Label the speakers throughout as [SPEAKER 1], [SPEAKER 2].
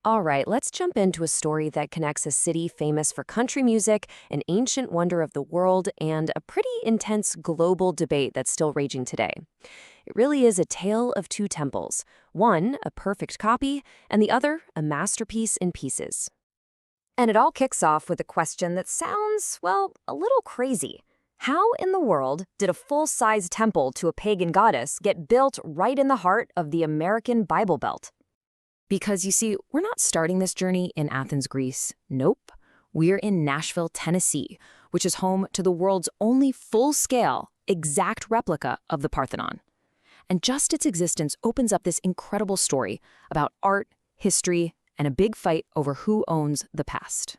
[SPEAKER 1] All right, let's jump into a story that connects a city famous for country music, an ancient wonder of the world, and a pretty intense global debate that's still raging today. It really is a tale of two temples, one a perfect copy, and the other a masterpiece in pieces. And it all kicks off with a question that sounds, well, a little crazy. How in the world did a full-size temple to a pagan goddess get built right in the heart of the American Bible Belt? Because you see, we're not starting this journey in Athens, Greece. Nope. We're in Nashville, Tennessee, which is home to the world's only full-scale, exact replica of the Parthenon. And just its existence opens up this incredible story about art, history, and a big fight over who owns the past.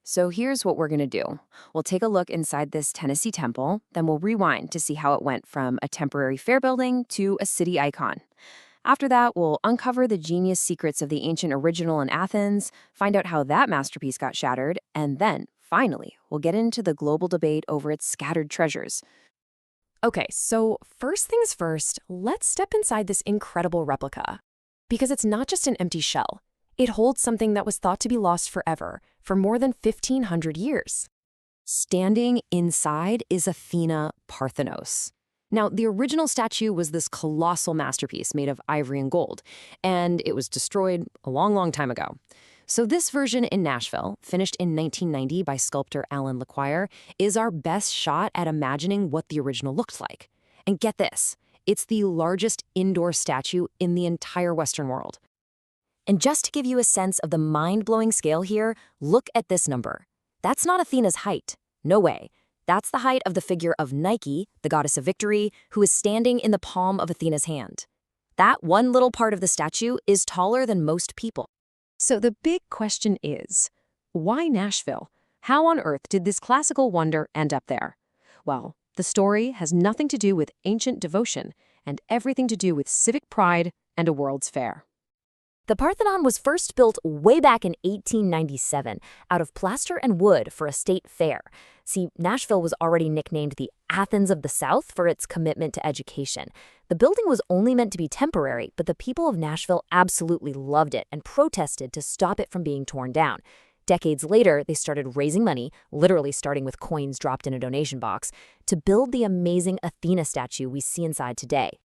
[SPEAKER 1] So here's what we're going to do. We'll take a look inside this Tennessee temple, then we'll rewind to see how it went from a temporary fair building to a city icon. After that, we'll uncover the genius secrets of the ancient original in Athens, find out how that masterpiece got shattered, and then, finally, we'll get into the global debate over its scattered treasures. Okay, so first things first, let's step inside this incredible replica. Because it's not just an empty shell. It holds something that was thought to be lost forever, for more than 1,500 years. Standing inside is Athena Parthenos. Now, the original statue was this colossal masterpiece made of ivory and gold, and it was destroyed a long, long time ago. So this version in Nashville, finished in 1990 by sculptor Alan LeQuire, is our best shot at imagining what the original looked like. And get this, it's the largest indoor statue in the entire Western world. And just to give you a sense of the mind-blowing scale here, look at this number. That's not Athena's height. No way. That's the height of the figure of Nike, the goddess of victory, who is standing in the palm of Athena's hand. That one little part of the statue is taller than most people. So the big question is, why Nashville? How on earth did this classical wonder end up there? Well, the story has nothing to do with ancient devotion and everything to do with civic pride and a World's Fair. The Parthenon was first built way back in 1897 out of plaster and wood for a state fair. See, Nashville was already nicknamed the Athens of the South for its commitment to education. The building was only meant to be temporary, but the people of Nashville absolutely loved it and protested to stop it from being torn down. Decades later, they started raising money, literally starting with coins dropped in a donation box, to build the amazing Athena statue we see inside today.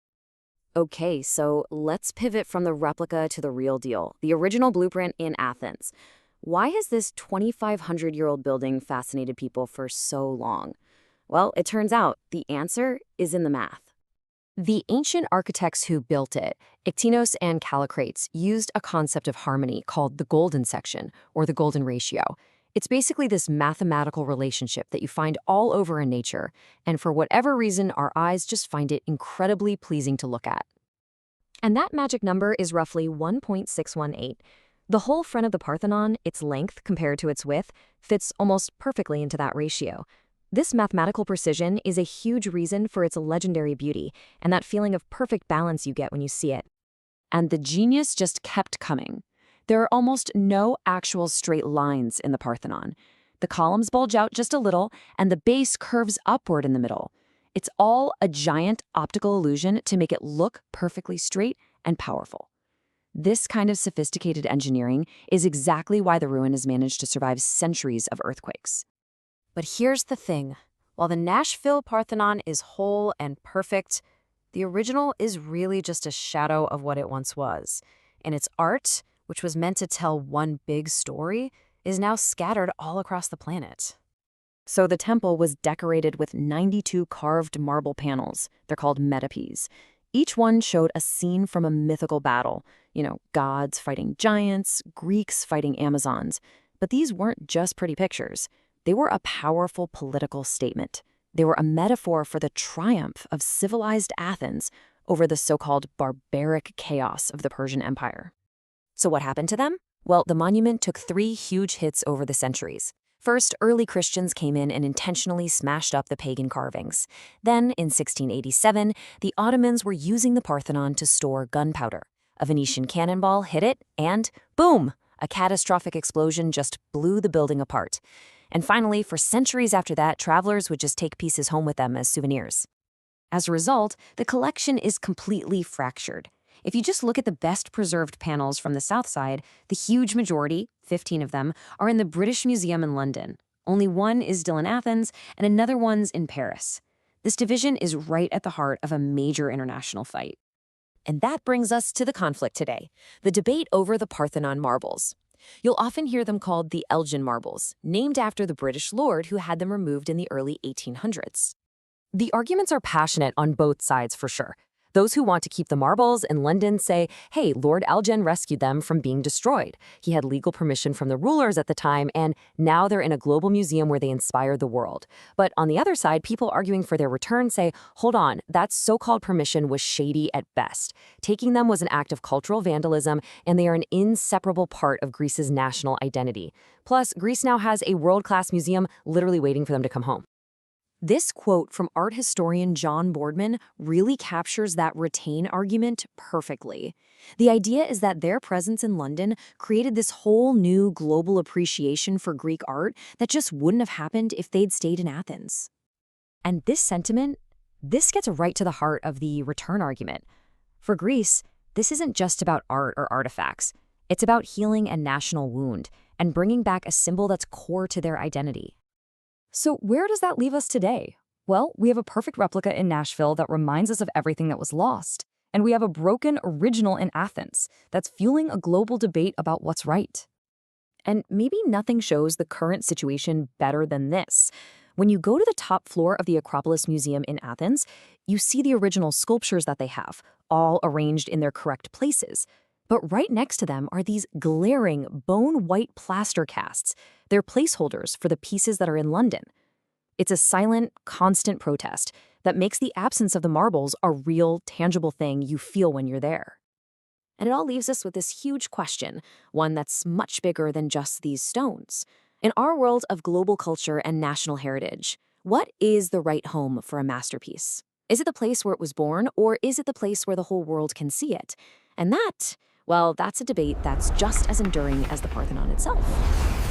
[SPEAKER 1] Okay, so let's pivot from the replica to the real deal, the original blueprint in Athens. Why has this 2,500-year-old building fascinated people for so long? Well, it turns out the answer is in the math. The ancient architects who built it, Ictinus and Callicrates, used a concept of harmony called the golden section, or the golden ratio. It's basically this mathematical relationship that you find all over in nature, and for whatever reason, our eyes just find it incredibly pleasing to look at. And that magic number is roughly 1.618. The whole front of the Parthenon, its length compared to its width, fits almost perfectly into that ratio. This mathematical precision is a huge reason for its legendary beauty and that feeling of perfect balance you get when you see it. And the genius just kept coming. There are almost no actual straight lines in the Parthenon. The columns bulge out just a little, and the base curves upward in the middle. It's all a giant optical illusion to make it look perfectly straight and powerful. This kind of sophisticated engineering is exactly why the ruin has managed to survive centuries of earthquakes. But here's the thing. While the Nashville Parthenon is whole and perfect, the original is really just a shadow of what it once was. And its art, which was meant to tell one big story, is now scattered all across the planet. So the temple was decorated with 92 carved marble panels. They're called metopes. Each one showed a scene from a mythical battle. Gods fighting giants, Greeks fighting Amazons. But these weren't just pretty pictures. They were a powerful political statement. They were a metaphor for the triumph of civilized Athens over the so-called barbaric chaos of the Persian Empire. So what happened to them? Well, the monument took 3 huge hits over the centuries. First, early Christians came in and intentionally smashed up the pagan carvings. Then, in 1687, the Ottomans were using the Parthenon to store gunpowder. A Venetian cannonball hit it, and boom! A catastrophic explosion just blew the building apart. And finally, for centuries after that, travelers would just take pieces home with them as souvenirs. As a result, the collection is completely fractured. If you just look at the best preserved panels from the south side, the huge majority, 15 of them, are in the British Museum in London. Only one is still in Athens, and another one's in Paris. This division is right at the heart of a major international fight. And that brings us to the conflict today, the debate over the Parthenon marbles. You'll often hear them called the Elgin marbles, named after the British lord who had them removed in the early 1800s. The arguments are passionate on both sides for sure. Those who want to keep the marbles in London say, hey, Lord Elgin rescued them from being destroyed. He had legal permission from the rulers at the time, and now they're in a global museum where they inspired the world. But on the other side, people arguing for their return say, hold on, that so-called permission was shady at best. Taking them was an act of cultural vandalism, and they are an inseparable part of Greece's national identity. Plus, Greece now has a world-class museum literally waiting for them to come home. This quote from art historian John Boardman really captures that retain argument perfectly. The idea is that their presence in London created this whole new global appreciation for Greek art that just wouldn't have happened if they'd stayed in Athens. And this sentiment, this gets right to the heart of the return argument. For Greece, this isn't just about art or artifacts. It's about healing a national wound and bringing back a symbol that's core to their identity. So where does that leave us today? Well, we have a perfect replica in Nashville that reminds us of everything that was lost. And we have a broken original in Athens that's fueling a global debate about what's right. And maybe nothing shows the current situation better than this. When you go to the top floor of the Acropolis Museum in Athens, you see the original sculptures that they have, all arranged in their correct places. But right next to them are these glaring, bone-white plaster casts. They're placeholders for the pieces that are in London. It's a silent, constant protest that makes the absence of the marbles a real, tangible thing you feel when you're there. And it all leaves us with this huge question, one that's much bigger than just these stones. In our world of global culture and national heritage, what is the right home for a masterpiece? Is it the place where it was born, or is it the place where the whole world can see it? And that, well, that's a debate that's just as enduring as the Parthenon itself.